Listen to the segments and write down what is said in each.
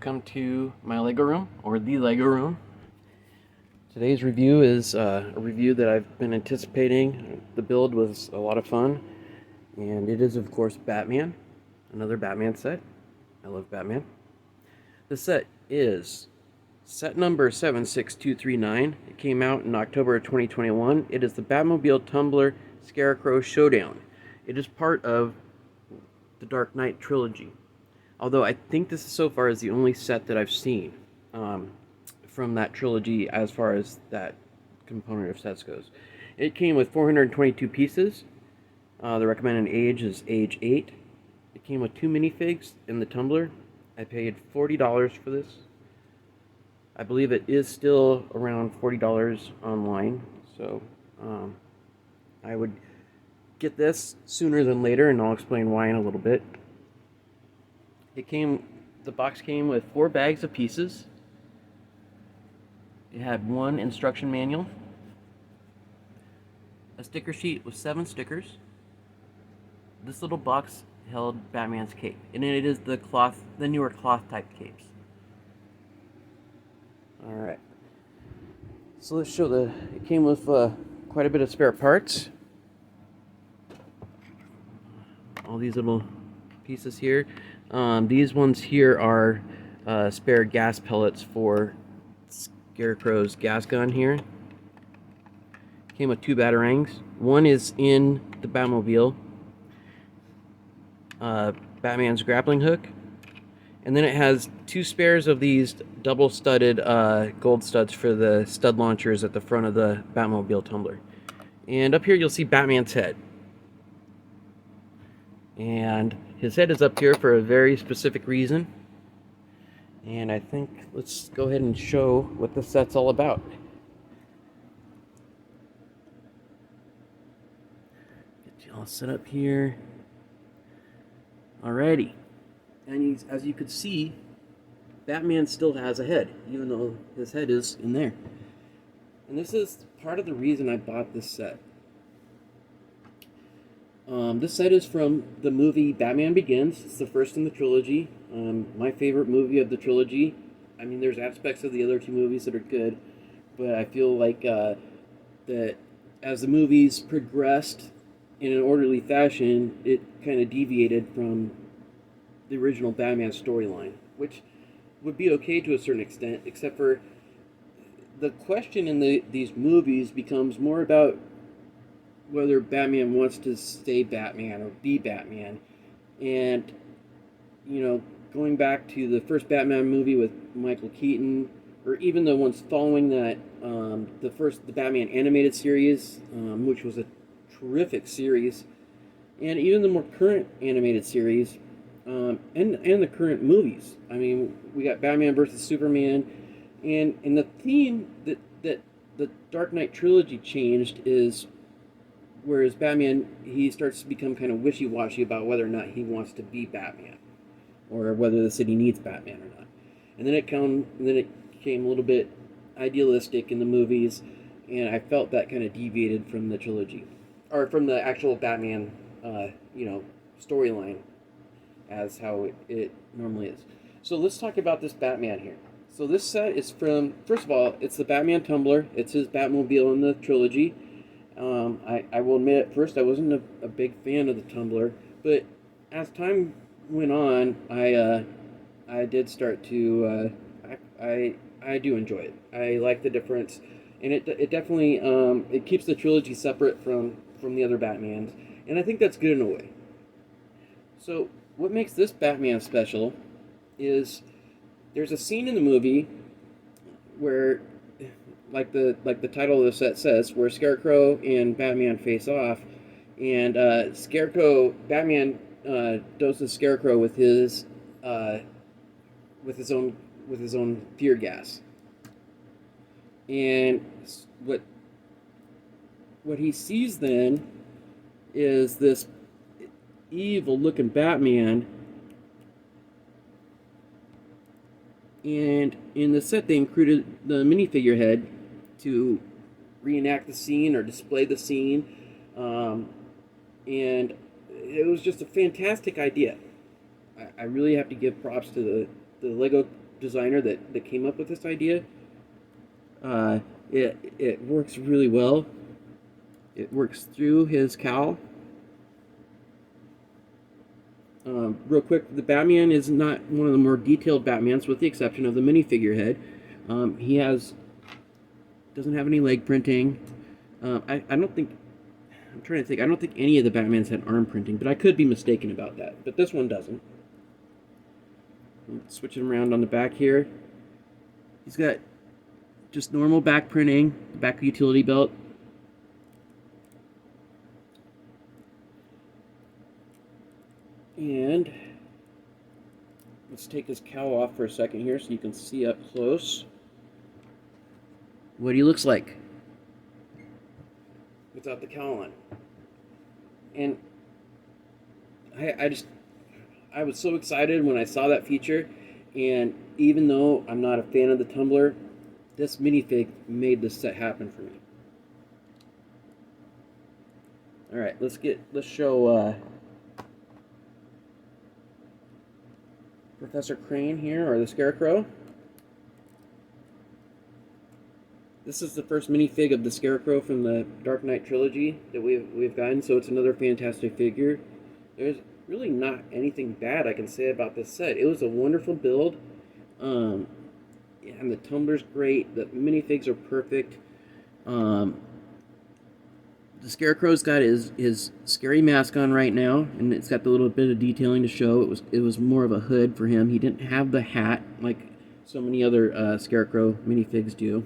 welcome to my Lego room, or the Lego room. Today's review is a review that I've been anticipating. The build was a lot of fun, and it is of course Batman, another Batman set. I love Batman. The set is set number 76239. It came out in October of 2021. It is the Batmobile Tumbler Scarecrow Showdown. It is part of the Dark Knight trilogy. Although I think this so far is the only set that I've seen from that trilogy as far as that component of sets goes. It came with 422 pieces. The recommended age is age 8. It came with 2 minifigs in the tumbler. I paid $40 for this. I believe it is still around $40 online, so I would get this sooner than later, and I'll explain why in a little bit. The box came with 4 bags of pieces. It had 1 instruction manual, a sticker sheet with 7 stickers. This little box held Batman's cape, and it is the newer cloth type capes. Alright, so let's show it came with quite a bit of spare parts. All these little pieces here. These ones here are spare gas pellets for Scarecrow's gas gun here. Came with 2 batarangs. One is in the Batmobile, Batman's grappling hook, and then it has 2 spares of these double studded gold studs for the stud launchers at the front of the Batmobile Tumbler. And up here you'll see Batman's head. And his head is up here for a very specific reason. And I think let's go ahead and show what the set's all about. Get you all set up here. Alrighty. And as you could see, Batman still has a head, even though his head is in there. And this is part of the reason I bought this set. This set is from the movie Batman Begins. It's the first in the trilogy. My favorite movie of the trilogy. I mean, there's aspects of the other 2 movies that are good, but I feel like that as the movies progressed in an orderly fashion, it kind of deviated from the original Batman storyline, which would be okay to a certain extent, except for the question in these movies becomes more about whether Batman wants to stay Batman or be Batman. And, you know, going back to the first Batman movie with Michael Keaton, or even the ones following that, the Batman animated series, which was a terrific series, and even the more current animated series, and the current movies. I mean, we got Batman versus Superman, and the theme that the Dark Knight trilogy changed is, whereas Batman, he starts to become kind of wishy-washy about whether or not he wants to be Batman, or whether the city needs Batman or not. And then it became a little bit idealistic in the movies, and I felt that kind of deviated from the trilogy, or from the actual Batman, storyline, as how it normally is. So let's talk about this Batman here. So this set is from, first of all, it's the Batman Tumbler. It's his Batmobile in the trilogy. I will admit at first I wasn't a big fan of the Tumbler, but as time went on, I did start to, I do enjoy it. I like the difference, and it definitely, it keeps the trilogy separate from the other Batmans, and I think that's good in a way. So what makes this Batman special is there's a scene in the movie where, like the title of the set says, where Scarecrow and Batman face off, and Batman doses Scarecrow with his own tear gas, and what he sees then is this evil-looking Batman. And in the set, they included the minifigure head to reenact the scene or display the scene. And it was just a fantastic idea. I really have to give props to the Lego designer that came up with this idea. It works really well. It works through his cowl. Real quick, the Batman is not one of the more detailed Batmans, with the exception of the minifigure head. He doesn't have any leg printing. I don't think. I'm trying to think. I don't think any of the Batmans had arm printing, but I could be mistaken about that. But this one doesn't. Switch him around on the back here. He's got just normal back printing, back utility belt. And let's take his cowl off for a second here so you can see up close what he looks like without the cowl on. And I was so excited when I saw that feature, and even though I'm not a fan of the Tumbler, this minifig made this set happen for me. Alright, let's show Professor Crane here, or the Scarecrow. This is the first minifig of the Scarecrow from the Dark Knight trilogy that we've gotten, so it's another fantastic figure. There's really not anything bad I can say about this set. It was a wonderful build, and the Tumbler's great. The minifigs are perfect. The Scarecrow's got his scary mask on right now, and it's got the little bit of detailing to show. It was more of a hood for him. He didn't have the hat like so many other Scarecrow minifigs do.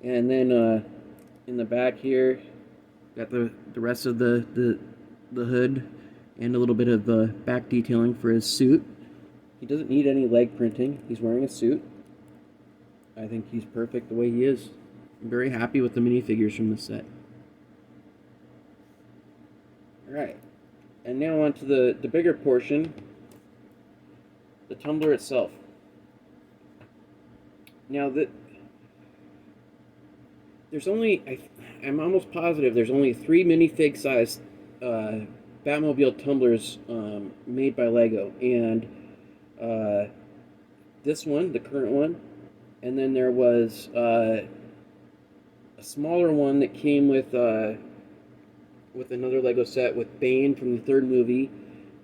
And then in the back here, got the rest of the hood and a little bit of back detailing for his suit. He doesn't need any leg printing. He's wearing a suit. I think he's perfect the way he is. I'm very happy with the minifigures from this set. Alright, and now on to the bigger portion, the Tumbler itself. Now, there's only, I'm almost positive there's only 3 minifig sized Batmobile Tumblers made by Lego, and this one, the current one, and then there was a smaller one that came with another Lego set with Bane from the third movie,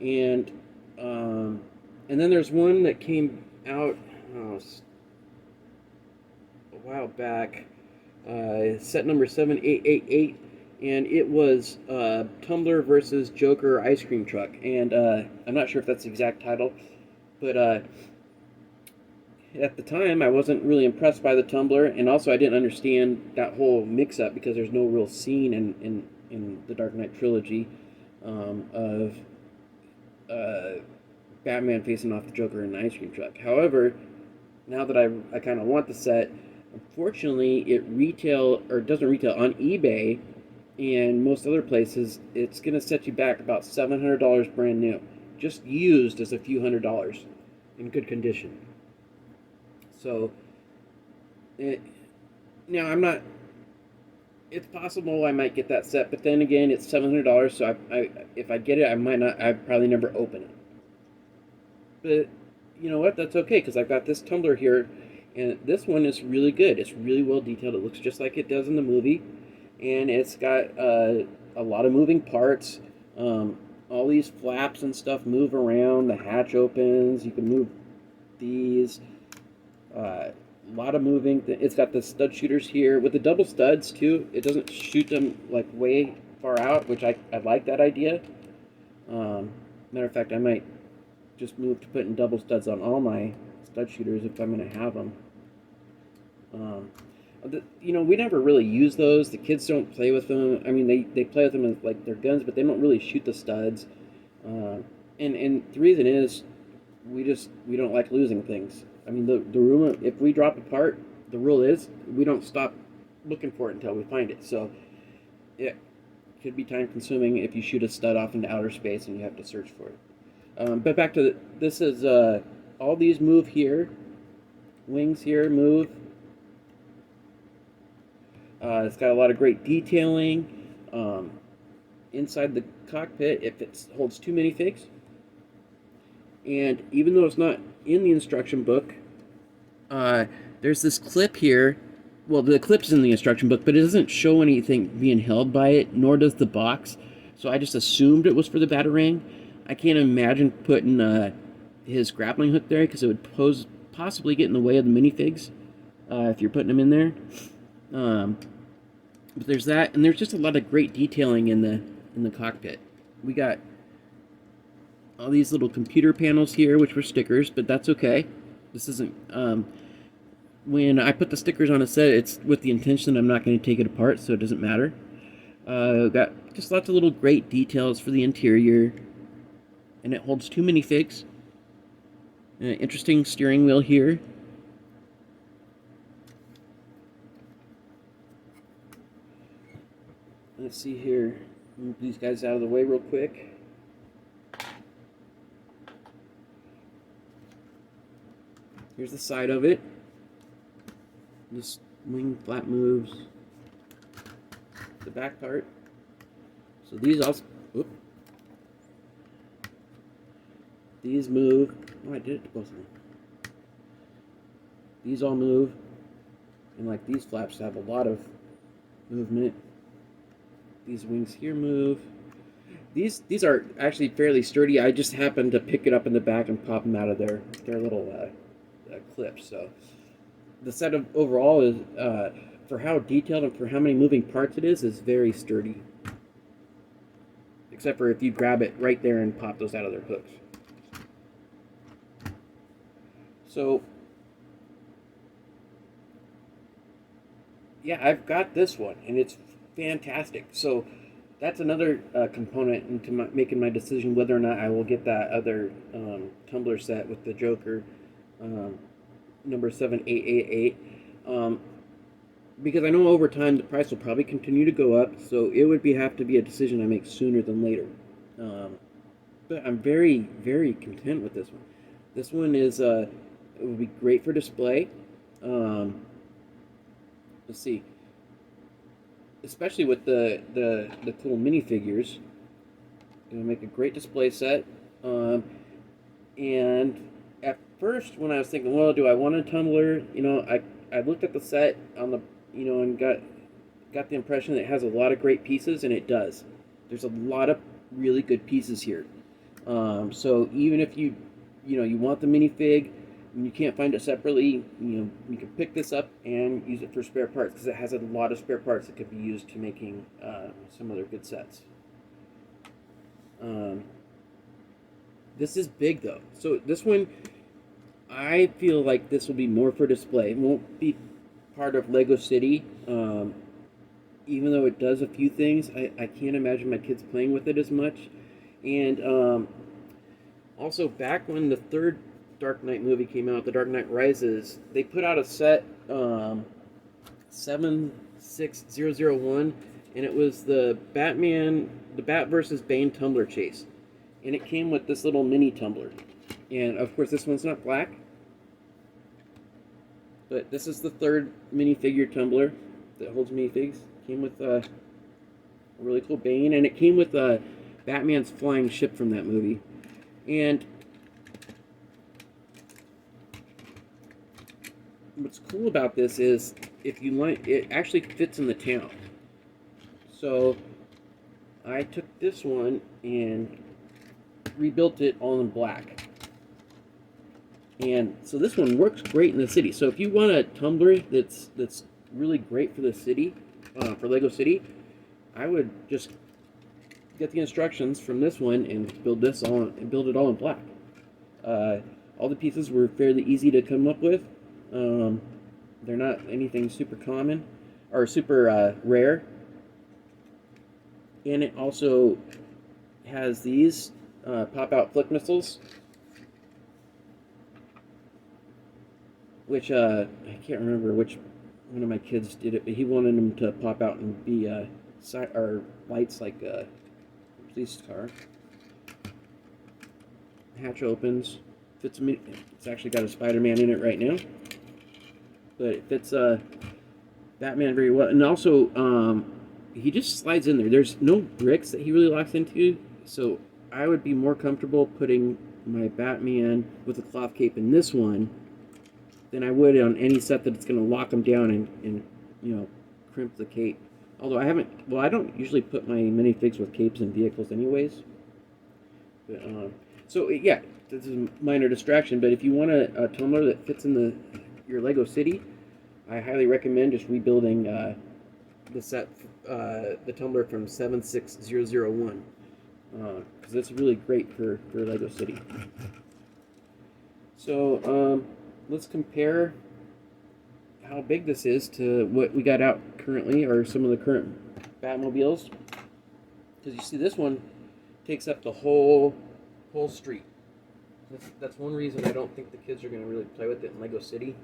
and then there's one that came out a while back, set number 7888, and it was Tumbler versus Joker Ice Cream Truck, and I'm not sure if that's the exact title, but at the time I wasn't really impressed by the Tumbler, and also I didn't understand that whole mix-up because there's no real scene in the Dark Knight trilogy of Batman facing off the Joker in an ice cream truck. However, now that I kind of want the set, unfortunately it doesn't retail on eBay and most other places. It's going to set you back about $700 brand new, just used as a few $100s in good condition. So now I'm not. It's possible I might get that set, but then again, it's $700, so if I get it, I might not. I'd probably never open it. But you know what? That's okay, because I've got this Tumbler here, and this one is really good. It's really well detailed. It looks just like it does in the movie, and it's got a lot of moving parts. All these flaps and stuff move around. The hatch opens. You can move these. A lot of moving. It's got the stud shooters here with the double studs too. It doesn't shoot them like way far out, which I like that idea. Matter of fact, I might just move to putting double studs on all my stud shooters if I'm going to have them. We never really use those. The kids don't play with them. I mean, they play with them as like their guns, but they don't really shoot the studs. And the reason is we don't like losing things. I mean, the rule, if we drop a part, the rule is we don't stop looking for it until we find it. So it could be time consuming if you shoot a stud off into outer space and you have to search for it. But back to this is all these move here, wings here move. It's got a lot of great detailing inside the cockpit. If it holds 2 minifigs, and even though it's not in the instruction book, uh, there's this clip here. Well, the clip's in the instruction book, but it doesn't show anything being held by it, nor does the box. So I just assumed it was for the Batarang. I can't imagine putting his grappling hook there because it would possibly get in the way of the minifigs if you're putting them in there. But there's that, and there's just a lot of great detailing in the cockpit. We got all these little computer panels here, which were stickers, but that's okay. This isn't. When I put the stickers on a set, it's with the intention I'm not going to take it apart, so it doesn't matter. Got just lots of little great details for the interior, and it holds 2 minifigs. An interesting steering wheel here. Let's see here. Move these guys out of the way real quick. Here's the side of it. This wing flap moves. The back part. So these also. Whoop. These move. Oh, I did it to both of them. These all move. And like these flaps have a lot of movement. These wings here move. These are actually fairly sturdy. I just happened to pick it up in the back and pop them out of their little clips. So the setup overall is, for how detailed and for how many moving parts it is very sturdy. Except for if you grab it right there and pop those out of their hooks. So, yeah, I've got this one, and it's fantastic. So that's another component into making my decision whether or not I will get that other tumbler set with the Joker, number 7888. Because I know over time the price will probably continue to go up, so it would have to be a decision I make sooner than later. But I'm very, very content with this one. This one is it would be great for display. Let's see, especially with the cool minifigures, it'll make a great display set. And at first, when I was thinking, well, do I want a tumbler? You know, I looked at the set on the, you know, and got the impression that it has a lot of great pieces, and it does. There's a lot of really good pieces here. So even if you want the minifig and you can't find it separately, you can pick this up and use it for spare parts because it has a lot of spare parts that could be used to making some other good sets. This is big though, so this one I feel like this will be more for display. It won't be part of Lego City. Even though it does a few things, I can't imagine my kids playing with it as much. And also, back when the third Dark Knight movie came out, The Dark Knight Rises, they put out a set, 76001, and it was the Bat versus Bane tumbler chase. And it came with this little mini tumbler. And of course, this one's not black. But this is the third minifigure tumbler that holds minifigs. Came with a really cool Bane, and it came with Batman's flying ship from that movie. And what's cool about this is, if you like, it actually fits in the town. So I took this one and rebuilt it all in black. And so this one works great in the city. So if you want a tumbler that's really great for the city, for Lego City, I would just get the instructions from this one and build it all in black. All the pieces were fairly easy to come up with. They're not anything super common or super rare. And it also has these pop-out flick missiles, which I can't remember which one of my kids did it, but he wanted them to pop out and be lights like a police car. Hatch opens. Fits me. It's actually got a Spider-Man in it right now, but it fits Batman very well. And also, he just slides in there. There's no bricks that he really locks into, so I would be more comfortable putting my Batman with a cloth cape in this one than I would on any set that's going to lock them down and you know, crimp the cape. Although I haven't, well, I don't usually put my minifigs with capes in vehicles anyways. But, so yeah, this is a minor distraction. But if you want a tumbler that fits in your Lego city, I highly recommend just rebuilding the set, the tumbler from 76001, because it's really great for Lego City. So let's compare how big this is to what we got out currently, or some of the current Batmobiles. Because you see, this one takes up the whole street. That's one reason I don't think the kids are going to really play with it in Lego City.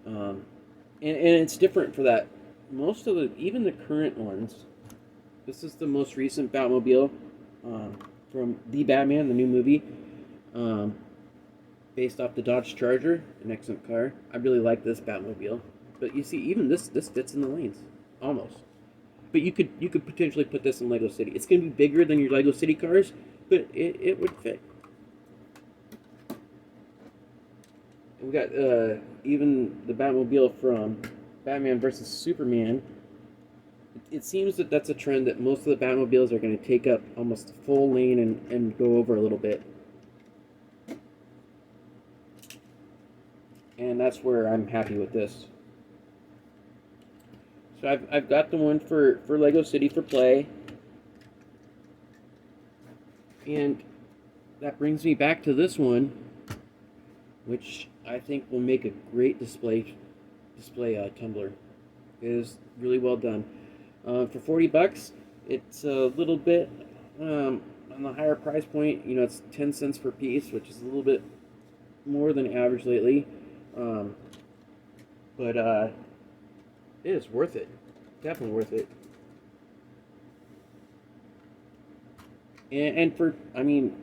And it's different for that. Most of even the current ones, this is the most recent Batmobile from The Batman, the new movie, based off the Dodge Charger, an excellent car. I really like this Batmobile. But you see, even this fits in the lanes, almost. But you could potentially put this in Lego City. It's going to be bigger than your Lego City cars, but it would fit. We got even the Batmobile from Batman vs. Superman. It seems that that's a trend that most of the Batmobiles are going to take up almost the full lane and go over a little bit. And that's where I'm happy with this. So I've got the one for Lego City for play. And that brings me back to this one, which I think will make a great display tumbler. It is really well done. For $40, it's a little bit on the higher price point. You know, it's 10 cents per piece, which is a little bit more than average lately. But it is worth it. Definitely worth it. And for, I mean,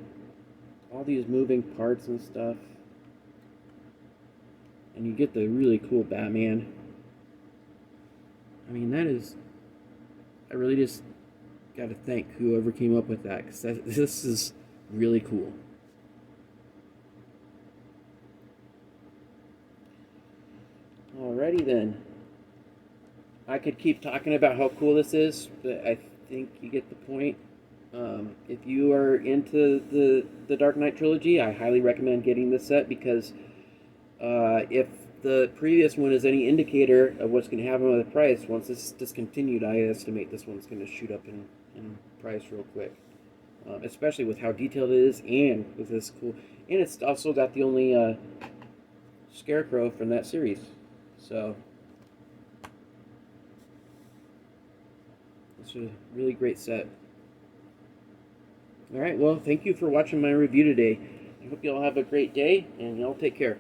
all these moving parts and stuff. And you get the really cool Batman. I mean, that is, I really just got to thank whoever came up with that, because this is really cool. Alrighty then. I could keep talking about how cool this is, but I think you get the point. If you are into the Dark Knight trilogy, I highly recommend getting this set, because if the previous one is any indicator of what's going to happen with the price, once this is discontinued, I estimate this one's going to shoot up in price real quick. Especially with how detailed it is, and with this cool... And it's also got the only Scarecrow from that series. So it's a really great set. Alright, well, thank you for watching my review today. I hope you all have a great day, and y'all take care.